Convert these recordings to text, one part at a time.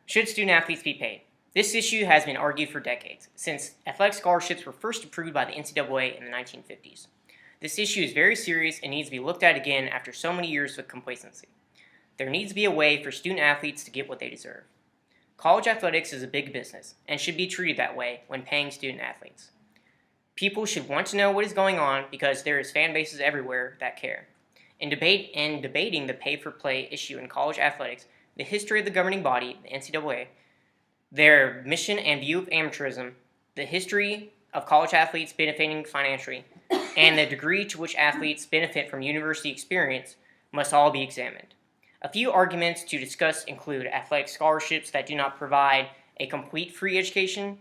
Should student-athletes be paid? This issue has been argued for decades, since athletic scholarships were first approved by the NCAA in the 1950s. This issue is very serious and needs to be looked at again after so many years of complacency. There needs to be a way for student-athletes to get what they deserve. College athletics is a big business and should be treated that way when paying student-athletes. People should want to know what is going on because there is fan bases everywhere that care. In debating the pay-for-play issue in college athletics, the history of the governing body, the NCAA, their mission and view of amateurism, the history of college athletes benefiting financially, and the degree to which athletes benefit from university experience must all be examined. A few arguments to discuss include athletic scholarships that do not provide a complete free education,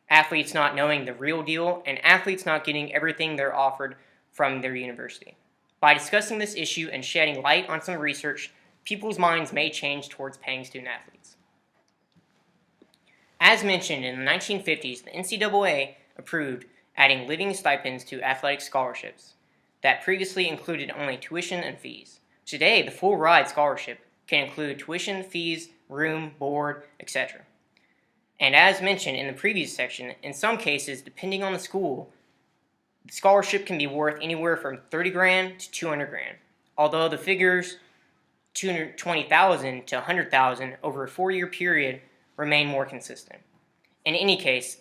athletes not knowing the real deal, and athletes not getting everything they're offered from their university. By discussing this issue and shedding light on some research, people's minds may change towards paying student-athletes. As mentioned, in the 1950s, the NCAA approved adding living stipends to athletic scholarships that previously included only tuition and fees. Today, the full ride scholarship can include tuition, fees, room, board, etc. And as mentioned in the previous section, in some cases, depending on the school, the scholarship can be worth anywhere from $30,000 to $200,000, although the figures $220,000 to $100,000 over a 4-year period remain more consistent. In any case,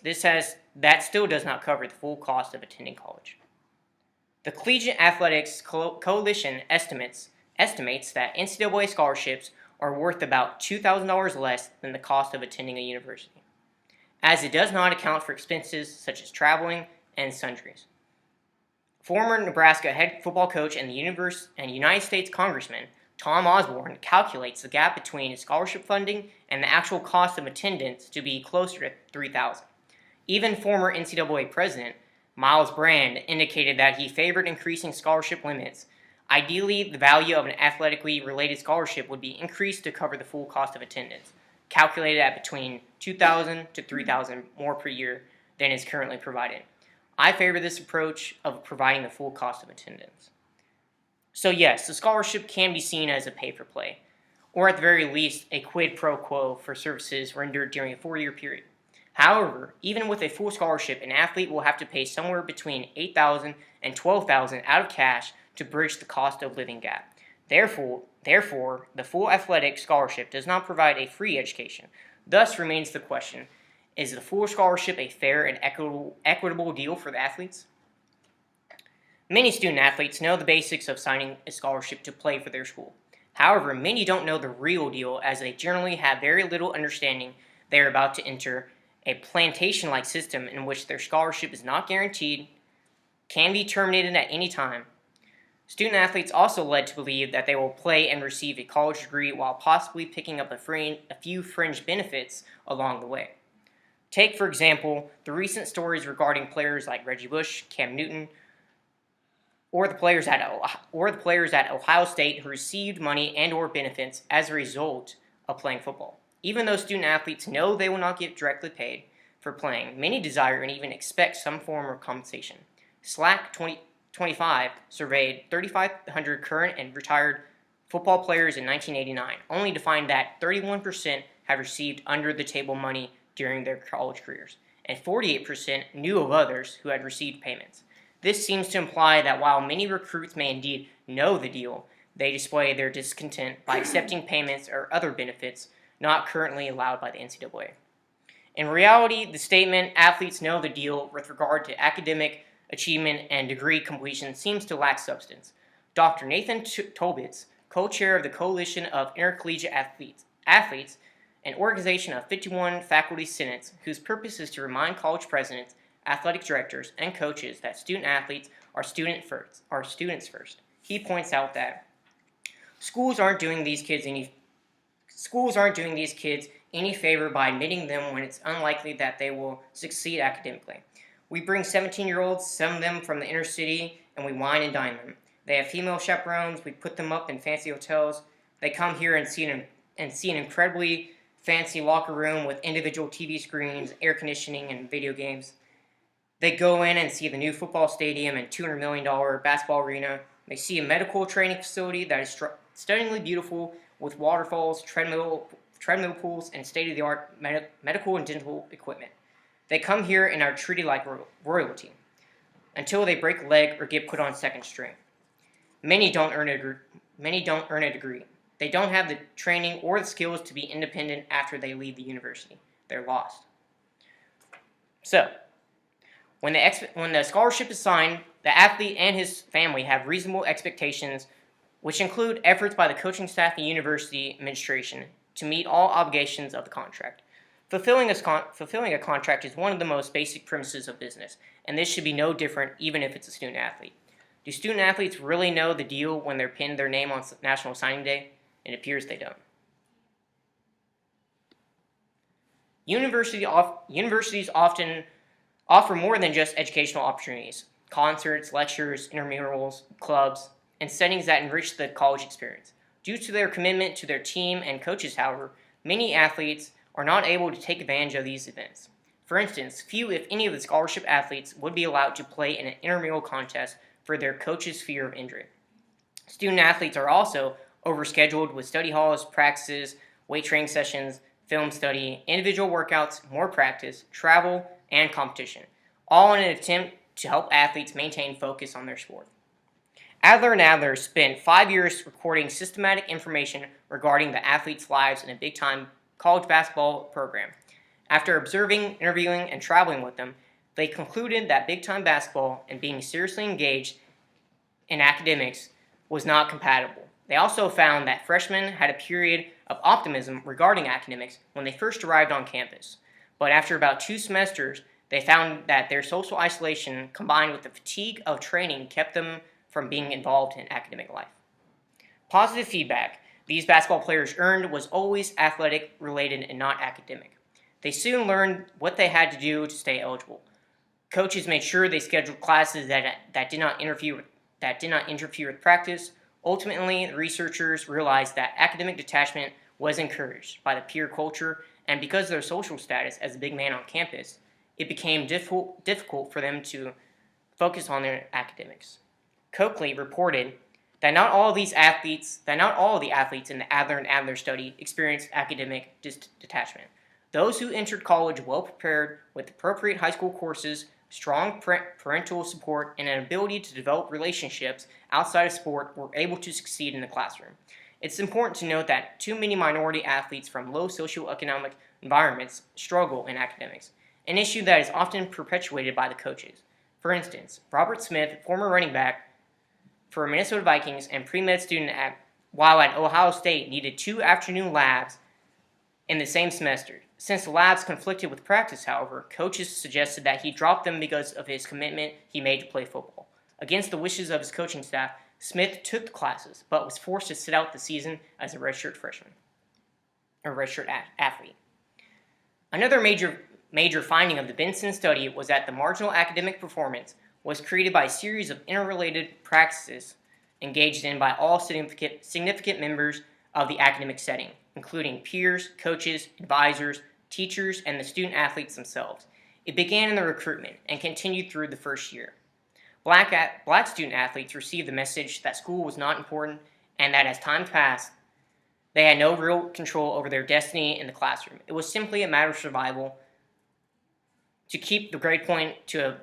that still does not cover the full cost of attending college. The Collegiate Athletics Coalition estimates that NCAA scholarships are worth about $2,000 less than the cost of attending a university, as it does not account for expenses such as traveling and sundries. Former Nebraska head football coach and United States Congressman Tom Osborne calculates the gap between scholarship funding and the actual cost of attendance to be closer to $3,000. Even former NCAA President Miles Brand indicated that he favored increasing scholarship limits. Ideally, the value of an athletically related scholarship would be increased to cover the full cost of attendance, calculated at between $2,000 to $3,000 more per year than is currently provided. I favor this approach of providing the full cost of attendance. So yes, the scholarship can be seen as a pay-for-play, or at the very least, a quid pro quo for services rendered during a 4-year period. However, even with a full scholarship, an athlete will have to pay somewhere between $8,000 and $12,000 out of cash to bridge the cost of living gap. Therefore, the full athletic scholarship does not provide a free education. Thus remains the question, is the full scholarship a fair and equitable deal for the athletes? Many student-athletes know the basics of signing a scholarship to play for their school. However, many don't know the real deal as they generally have very little understanding they are about to enter a plantation-like system in which their scholarship is not guaranteed, can be terminated at any time. Student-athletes also led to believe that they will play and receive a college degree while possibly picking up a few fringe benefits along the way. Take, for example, the recent stories regarding players like Reggie Bush, Cam Newton, or the players at Ohio State who received money and or benefits as a result of playing football. Even though student-athletes know they will not get directly paid for playing, many desire and even expect some form of compensation. Slack 2025 surveyed 3,500 current and retired football players in 1989, only to find that 31% have received under-the-table money during their college careers, and 48% knew of others who had received payments. This seems to imply that while many recruits may indeed know the deal, they display their discontent by accepting payments or other benefits not currently allowed by the NCAA. In reality, the statement, athletes know the deal with regard to academic achievement and degree completion seems to lack substance. Dr. Nathan Tobitz, co-chair of the Coalition of Intercollegiate Athletes, an organization of 51 faculty senates whose purpose is to remind college presidents, athletic directors, and coaches that student-athletes are students first. He points out that schools aren't doing these kids any favor by admitting them when it's unlikely that they will succeed academically. We bring 17-year-olds, some of them from the inner city, and we wine and dine them. They have female chaperones. We put them up in fancy hotels. They come here and see an incredibly fancy locker room with individual TV screens, air conditioning, and video games. They go in and see the new football stadium and $200 million basketball arena. They see a medical training facility that is stunningly beautiful with waterfalls, treadmill pools, and state-of-the-art medical and dental equipment. They come here and are treated like royalty until they break a leg or get put on second string. Many don't earn a degree. They don't have the training or the skills to be independent after they leave the university. They're lost. So, when the scholarship is signed, the athlete and his family have reasonable expectations, which include efforts by the coaching staff and university administration to meet all obligations of the contract. Fulfilling a contract is one of the most basic premises of business, and this should be no different even if it's a student athlete. Do student athletes really know the deal when they're pinned their name on National Signing Day? It appears they don't. Universities often offer more than just educational opportunities: concerts, lectures, intramurals, clubs, and settings that enrich the college experience. Due to their commitment to their team and coaches, however, many athletes are not able to take advantage of these events. For instance, few, if any, of the scholarship athletes would be allowed to play in an intramural contest for their coach's fear of injury. Student athletes are also overscheduled with study halls, practices, weight training sessions, film study, individual workouts, more practice, travel, and competition, all in an attempt to help athletes maintain focus on their sport. Adler and Adler spent 5 years recording systematic information regarding the athletes' lives in a big-time college basketball program. After observing, interviewing, and traveling with them, they concluded that big-time basketball and being seriously engaged in academics was not compatible. They also found that freshmen had a period of optimism regarding academics when they first arrived on campus, but after about 2 semesters, they found that their social isolation combined with the fatigue of training kept them from being involved in academic life. Positive feedback these basketball players earned was always athletic related and not academic. They soon learned what they had to do to stay eligible. Coaches made sure they scheduled classes that did not interfere with practice. Ultimately, the researchers realized that academic detachment was encouraged by the peer culture, and because of their social status as a big man on campus, it became difficult for them to focus on their academics. Coakley reported that not all of the athletes in the Adler and Adler study experienced academic detachment. Those who entered college well prepared with appropriate high school courses, strong parental support, and an ability to develop relationships outside of sport were able to succeed in the classroom. It's important to note that too many minority athletes from low socioeconomic environments struggle in academics, an issue that is often perpetuated by the coaches. For instance, Robert Smith, former running back for Minnesota Vikings and pre-med student while at Ohio State, needed 2 afternoon labs in the same semester. Since the labs conflicted with practice, however, coaches suggested that he drop them because of his commitment he made to play football. Against the wishes of his coaching staff, Smith took the classes, but was forced to sit out the season as a redshirt athlete. Another major finding of the Benson study was that the marginal academic performance was created by a series of interrelated practices engaged in by all significant members of the academic setting, including peers, coaches, advisors, teachers, and the student athletes themselves. It began in the recruitment and continued through the first year. Black student athletes received the message that school was not important and that as time passed, they had no real control over their destiny in the classroom. It was simply a matter of survival to keep the grade point to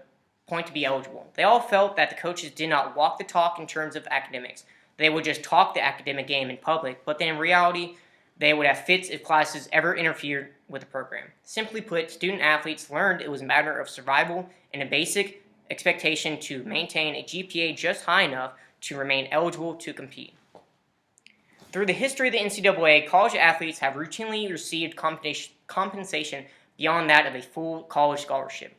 be eligible. They all felt that the coaches did not walk the talk in terms of academics. They would just talk the academic game in public, but then in reality, they would have fits if classes ever interfered with the program. Simply put, student athletes learned it was a matter of survival and a basic expectation to maintain a GPA just high enough to remain eligible to compete. Through the history of the NCAA, college athletes have routinely received compensation beyond that of a full college scholarship.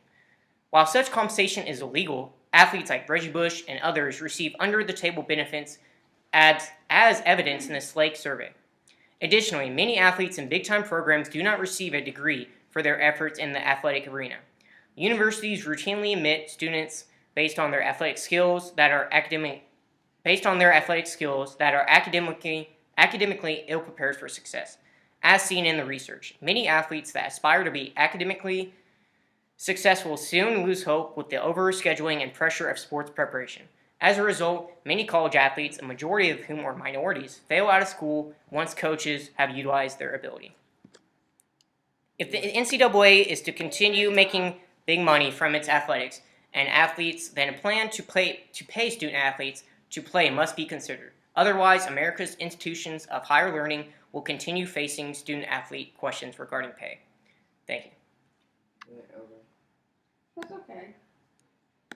While such compensation is illegal, athletes like Reggie Bush and others receive under-the-table benefits as evidenced in the Slake survey. Additionally, many athletes in big-time programs do not receive a degree for their efforts in the athletic arena. Universities routinely admit students based on their athletic skills that are academically ill-prepared for success. As seen in the research, many athletes that aspire to be academically successful soon lose hope with the overscheduling and pressure of sports preparation. As a result, many college athletes, a majority of whom are minorities, fail out of school once coaches have utilized their ability. If the NCAA is to continue making big money from its athletics and athletes, then a plan to pay student athletes to play must be considered. Otherwise, America's institutions of higher learning will continue facing student athlete questions regarding pay. Thank you. That's okay.